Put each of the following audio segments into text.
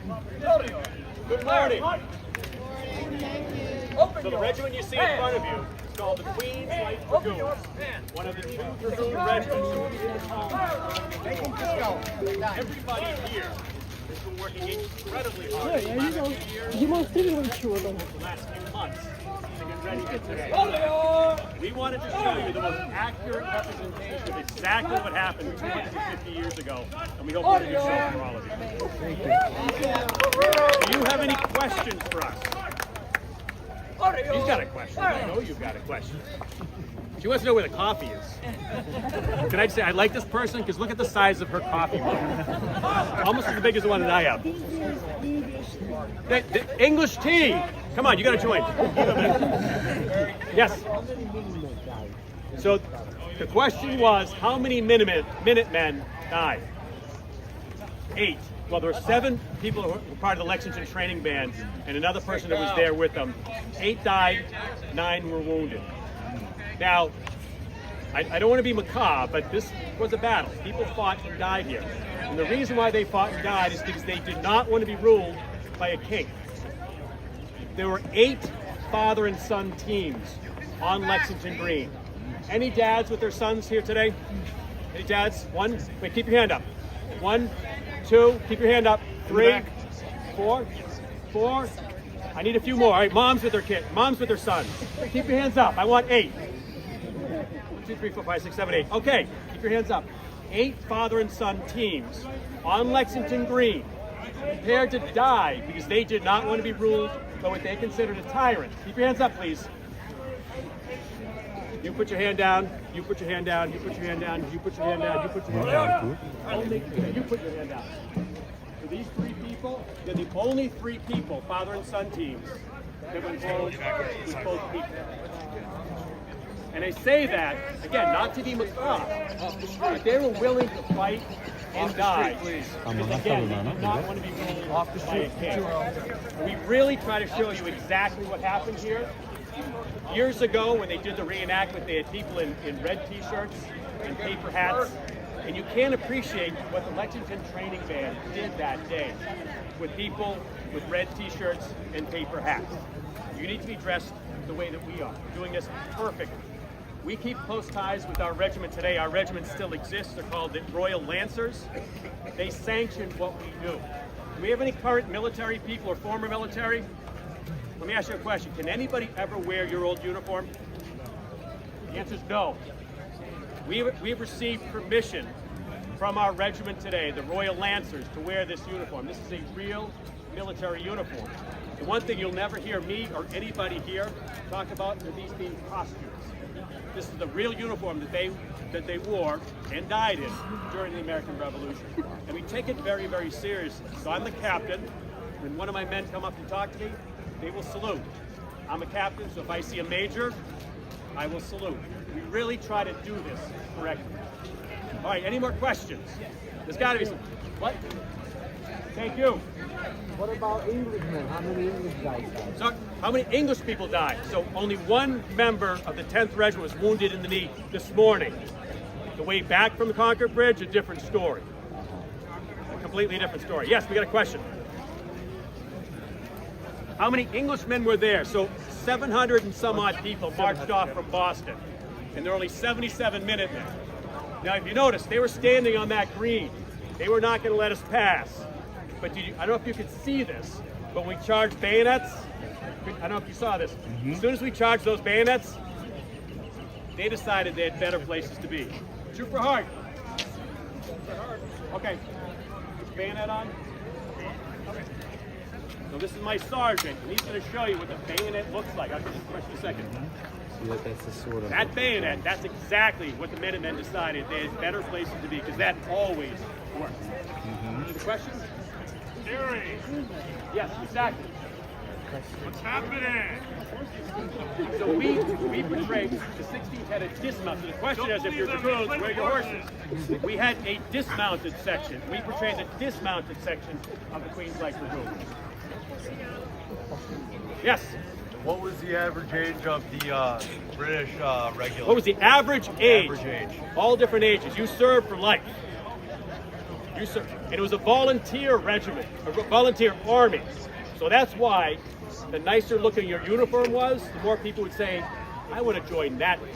Good morning. So the regiment you see in front of you is called the Queen's Light Dragoons, one of the 2 dragoon regiments that will be in the column. Everybody here has been working incredibly hard for the last few years, the last few months to get ready for today. We wanted to show you the most accurate representation of exactly what happened 250 years ago, and we hope we can do so for all of you. Thank you. Do you have any questions for us? He's got a question. I know you've got a question. She wants to know where the coffee is. Can I say, I like this person because look at the size of her coffee mug. Almost as big as the one that I have. The English tea. Come on, you got to join. Yes. So the question was, how many Minutemen died? 8. Well, there were 7 people who were part of the Lexington training band and another person that was there with them. 8 died, 9 were wounded. Now, I don't want to be macabre, but this was a battle. People fought and died here. And the reason why they fought and died is because they did not want to be ruled by a king. There were 8 father and son teams on Lexington Green. Any dads with their sons here today? Any dads? 1? Wait, keep your hand up. 1, 2, keep your hand up. 3, 4, 4. I need a few more. All right, moms with their kids, moms with their sons. Keep your hands up. I want 8. 1, 2, 3, 4, 5, 6, 7, 8. Okay, keep your hands up. 8 father and son teams on Lexington Green prepared to die because they did not want to be ruled by what they considered a tyrant. Keep your hands up, please. You put your hand down, you put your hand down, you put your hand down, you put your hand down, you put your hand down. Only you put your hand down. So these 3 people, they're the only 3 people, father and son teams, that were involved with both people. And I say that, again, not to be macabre, but they were willing to fight and die. Because again, they did not want to be ruled by a king. We really try to show you exactly what happened here. Years ago, when they did the reenactment, they had people in red t-shirts and paper hats. And you can't appreciate what the Lexington training band did that day with people with red t-shirts and paper hats. You need to be dressed the way that we are, doing this perfectly. We keep close ties with our regiment today. Our regiment still exists. They're called the Royal Lancers. They sanction what we do. Do we have any current military people or former military? Let me ask you a question. Can anybody ever wear your old uniform? The answer is no. We've received permission from our regiment today, the Royal Lancers, to wear this uniform. This is a real military uniform. The one thing you'll never hear me or anybody here talk about are these being costumes. This is the real uniform that they wore and died in during the American Revolution. And we take it very, very seriously. So I'm the captain. When one of my men come up to talk to me, they will salute. I'm a captain, so if I see a major, I will salute. We really try to do this correctly. All right, any more questions? There's got to be some. What? Thank you. What about Englishmen? How many English guys died? So, how many English people died? So only 1 member of the 10th Regiment was wounded in the knee this morning. The way back from the Concord Bridge, a different story. A completely different story. Yes, we got a question. How many Englishmen were there? So 700 and some odd people marched off from Boston, and there are only 77 Minutemen. Now, if you notice, they were standing on that green. They were not going to let us pass. But I don't know if you could see this, but when we charged bayonets, I don't know if you saw this. As soon as we charged those bayonets, they decided they had better places to be. Shoot for hard. Okay. Put your bayonet on. So this is my sergeant, and he's going to show you what the bayonet looks like. I'll just question a second. See that's the sort of that bayonet, that's exactly what the Minutemen decided they had better places to be, because that always works. Any questions? Jerry, Yes, exactly. what's happening? So we portrayed the 16th had a dismounted. The question is, if you're dragoons, where are your horses? We had a dismounted section. We portrayed the dismounted section of the Queen's Light Dragoons. Yes. What was the average age of the British regulars? What was the average age? Average age. All different ages. You served for life. And it was a volunteer regiment, a volunteer army. So that's why the nicer looking your uniform was, the more people would say, I want to join that group.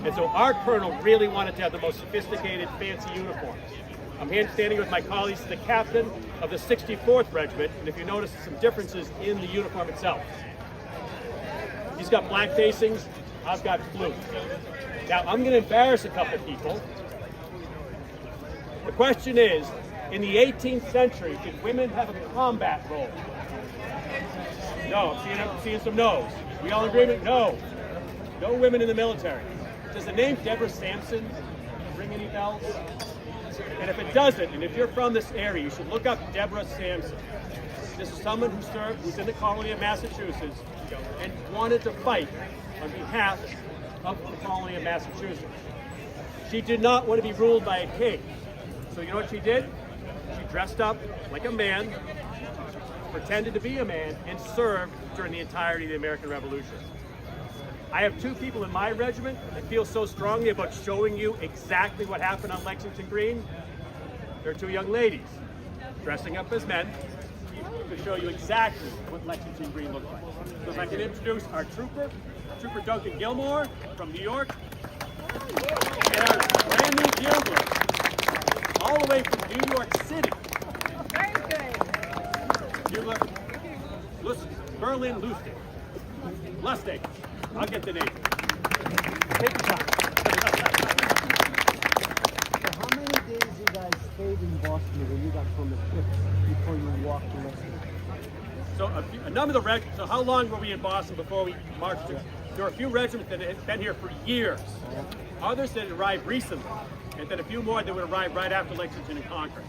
And so our colonel really wanted to have the most sophisticated, fancy uniforms. I'm here standing with my colleagues, the captain of the 64th Regiment, and if you notice some differences in the uniform itself. He's got black facings, I've got blue. Now, I'm going to embarrass a couple people. The question is, in the 18th century, did women have a combat role? No, I'm seeing some no's. We all in agreement? No. No women in the military. Does the name Deborah Sampson ring any bells? And if it doesn't, and if you're from this area, you should look up Deborah Sampson. This is someone who served, who's in the colony of Massachusetts, and wanted to fight on behalf of the colony of Massachusetts. She did not want to be ruled by a king. So you know what she did? She dressed up like a man, pretended to be a man, and served during the entirety of the American Revolution. I have two people in my regiment that feel so strongly about showing you exactly what happened on Lexington Green. They're two young ladies dressing up as men to show you exactly what Lexington Green looked like. So if I can introduce our Trooper Duncan Gilmore from New York, and our brand new Bugler, all the way from New York City. Very good. Bugler, Berlin Lustig. Lustig. I'll get the name. Take your time. So how many days you guys stayed in Boston when you got from the trip before you walked to Lexington? So a number of the regiments, so how long were we in Boston before we marched to? There were a few regiments that had been here for years. Others that had arrived recently. And then a few more that would arrive right after Lexington and Concord.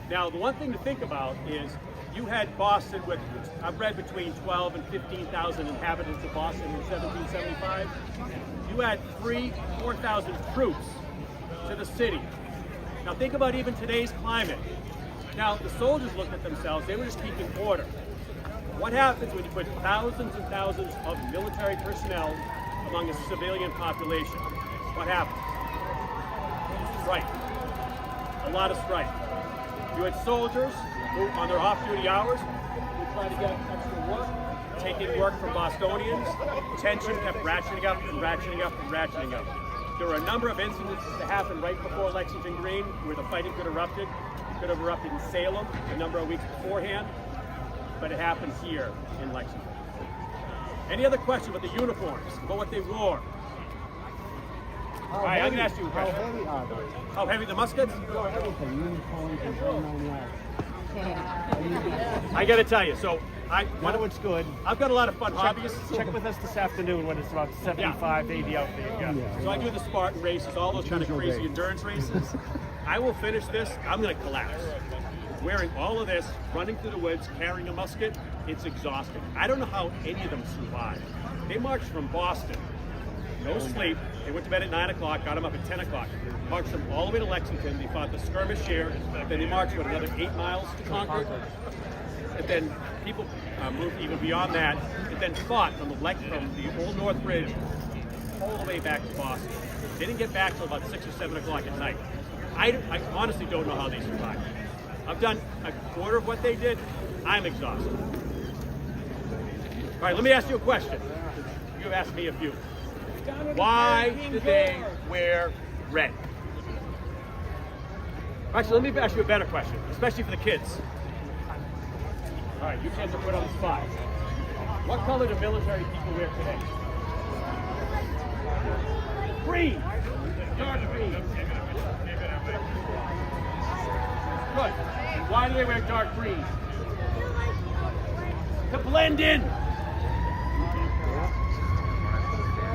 Now, the one thing to think about is you had Boston with, I've read between 12 and 15,000 inhabitants of Boston in 1775. You had 4,000 troops to the city. Now think about even today's climate. Now the soldiers looked at themselves, they were just keeping order. What happens when you put thousands and thousands of military personnel among a civilian population? What happens? Strife. A lot of strife. You had soldiers who, on their off-duty hours, would try to get extra work, taking work from Bostonians. Tension kept ratcheting up and ratcheting up and ratcheting up. There were a number of incidents that happened right before Lexington Green where the fighting could have erupted. It could have erupted in Salem a number of weeks beforehand, but it happened here in Lexington. Any other questions about the uniforms, about what they wore? All right, I'm going to ask you a How question. heavy are they? How heavy the muskets? Everything, uniforms and whole 9 yards. I got to tell you, so It's good. I've got a lot of fun hobbies. Check with us this afternoon when it's about 75, 80 out there. Yeah. So I do the Spartan races, all those kind of crazy endurance races. I will finish this, I'm going to collapse. Wearing all of this, running through the woods, carrying a musket, it's exhausting. I don't know how any of them survived. They marched from Boston, no sleep. They went to bed at 9 o'clock, got them up at 10 o'clock. Marched them all the way to Lexington. They fought the skirmish here. Then they marched another 8 miles to Concord. And then people moved even beyond that. And then fought from the Old North Bridge all the way back to Boston. They didn't get back till about 6 or 7 o'clock at night. I honestly don't know how they survived. I've done a quarter of what they did. I'm exhausted. All right, let me ask you a question. You've asked me a few. Why did they wear red? Actually, let me ask you a better question, especially for the kids. All right, you kids are put on the spot. What color do military people wear today? Green. Dark green. Good. And why do they wear dark green? To blend in.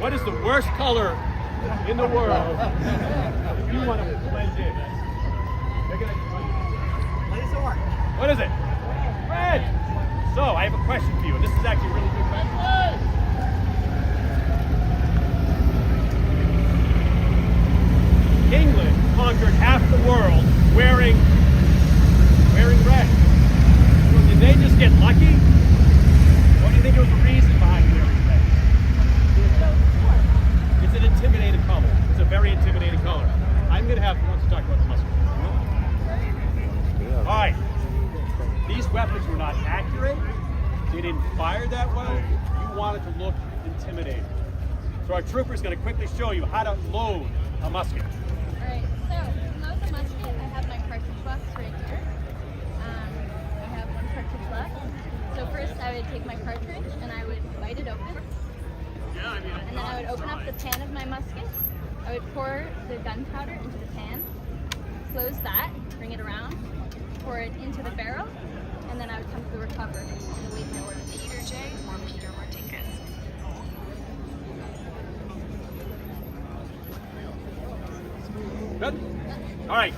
What is the worst color in the world if you want to blend in? What is it? Red! So, I have a question for you, and this is actually a really good question. England conquered half the world wearing red. So did they just get lucky? Or do you think there was a reason behind wearing red? It's an intimidating color. It's a very intimidating color. I'm going to have to talk about the musket. weapons were not accurate, they didn't fire that well, you wanted to look intimidating. So our trooper is going to quickly show you how to load a musket. Alright, so to load the musket, I have my cartridge box right here. I have one cartridge left. So first I would take my cartridge and I would bite it open. And then I would open up the pan of my musket. I would pour the gunpowder into the pan, close that, bring it around, pour it into the barrel, and then I would come to the recover and await my orders. Peter J. or Peter Martinez. Good? All right.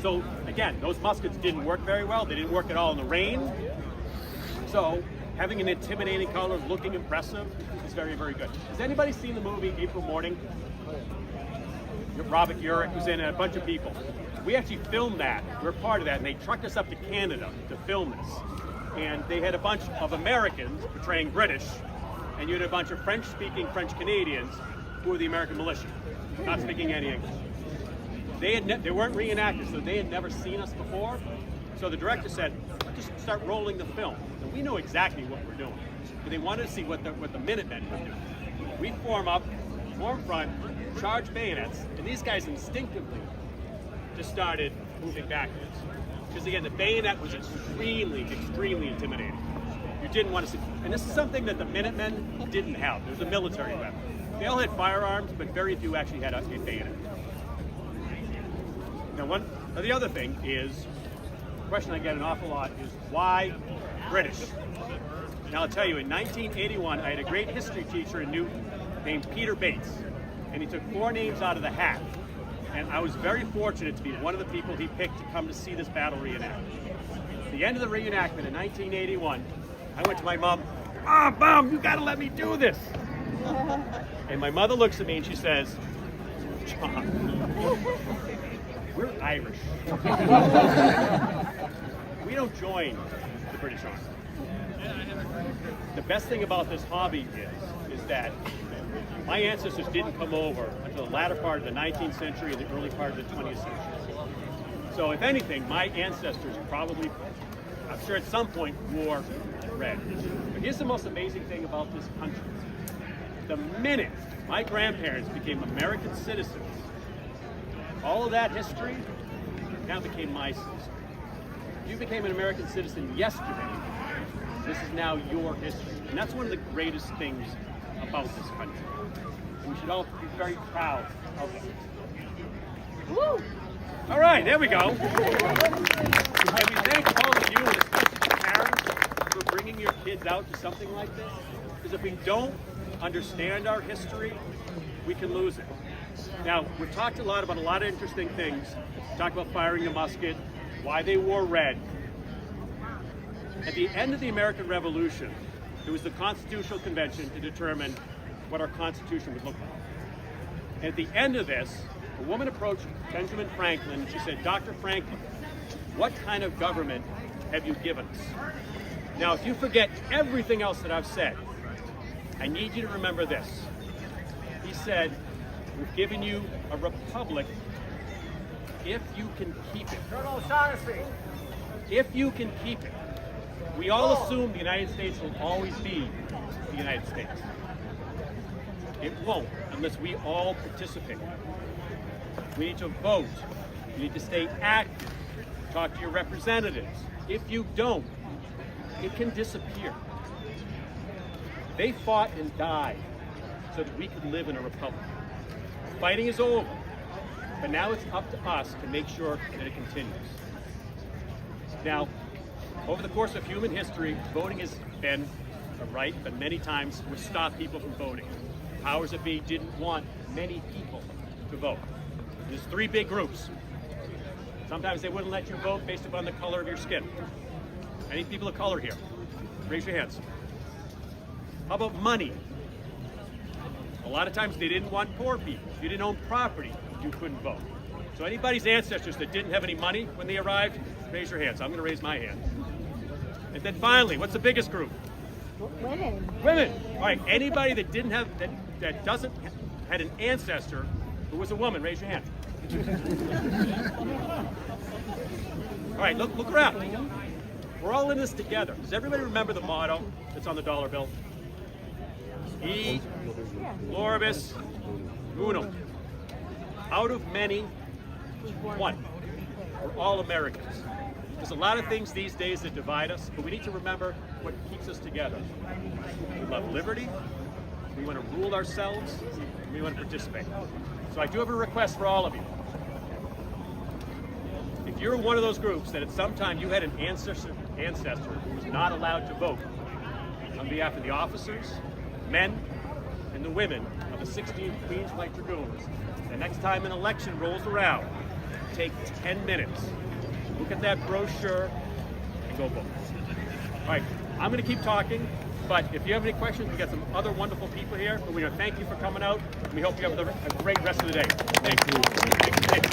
So again, those muskets didn't work very well. They didn't work at all in the rain. So having an intimidating color, looking impressive, is very, very good. Has anybody seen the movie April Morning? Robert Urich was in it, a bunch of people. We actually filmed that. We're part of that, and they trucked us up to Canada to film this. And they had a bunch of Americans portraying British, and you had a bunch of French-speaking French Canadians who were the American militia, not speaking any English. They weren't reenactors, so they had never seen us before. So the director said, just start rolling the film. And we know exactly what we're doing. But they wanted to see what the Minutemen would do. We form up, form front, charge bayonets, and these guys instinctively just started moving backwards. Because again, the bayonet was extremely, extremely intimidating. You didn't want to see, and this is something that the Minutemen didn't have. It was a military weapon. They all had firearms, but very few actually had a bayonet. Now, the other thing is, the question I get an awful lot is, why British? Now, I'll tell you, in 1981, I had a great history teacher in Newton named Peter Bates, and he took 4 names out of the hat. And I was very fortunate to be one of the people he picked to come to see this battle reenactment. At the end of the reenactment in 1981, I went to my mom, Mom, you gotta let me do this. And my mother looks at me and she says, John, we're Irish. We don't join the British Army. The best thing about this hobby is that my ancestors didn't come over until the latter part of the 19th century and the early part of the 20th century. So if anything, my ancestors probably, I'm sure at some point, wore red. But here's the most amazing thing about this country. The minute my grandparents became American citizens, all of that history now became my history. You became an American citizen yesterday. This is now your history. And that's one of the greatest things about this country. And we should all be very proud of it. Woo! All right, there we go. And we thank all of you, and especially the parents, for bringing your kids out to something like this. Because if we don't understand our history, we can lose it. Now, we've talked a lot about a lot of interesting things. We talked about firing a musket, why they wore red. At the end of the American Revolution, there was the Constitutional Convention to determine what our Constitution would look like. And at the end of this, a woman approached Benjamin Franklin and she said, Dr. Franklin, what kind of government have you given us? Now, if you forget everything else that I've said, I need you to remember this. He said, we've given you a republic if you can keep it. If you can keep it. We all assume the United States will always be the United States. It won't unless we all participate. We need to vote. You need to stay active. Talk to your representatives. If you don't, it can disappear. They fought and died so that we could live in a republic. Fighting is over, but now it's up to us to make sure that it continues. Now, over the course of human history, voting has been a right, but many times we've stopped people from voting. Powers that be didn't want many people to vote. There's 3 big groups. Sometimes they wouldn't let you vote based upon the color of your skin. Any people of color here? Raise your hands. How about money? A lot of times they didn't want poor people. If you didn't own property, you couldn't vote. So anybody's ancestors that didn't have any money when they arrived, raise your hands. I'm going to raise my hand. And then finally, what's the biggest group? Women. Women. All right. Anybody that didn't have that doesn't had an ancestor who was a woman, raise your hand. All right. Look around. We're all in this together. Does everybody remember the motto that's on the dollar bill? E pluribus unum. Out of many, one. We're all Americans. There's a lot of things these days that divide us, but we need to remember what keeps us together. We love liberty, we want to rule ourselves, and we want to participate. So I do have a request for all of you. If you're one of those groups that at some time you had an ancestor who was not allowed to vote, on behalf of the officers, men, and the women of the 16th Queens White Dragoons, the next time an election rolls around, take 10 minutes. Look at that brochure and go vote. All right, I'm going to keep talking, but if you have any questions, we've got some other wonderful people here. But we want to thank you for coming out, and we hope you have a great rest of the day. Thank you.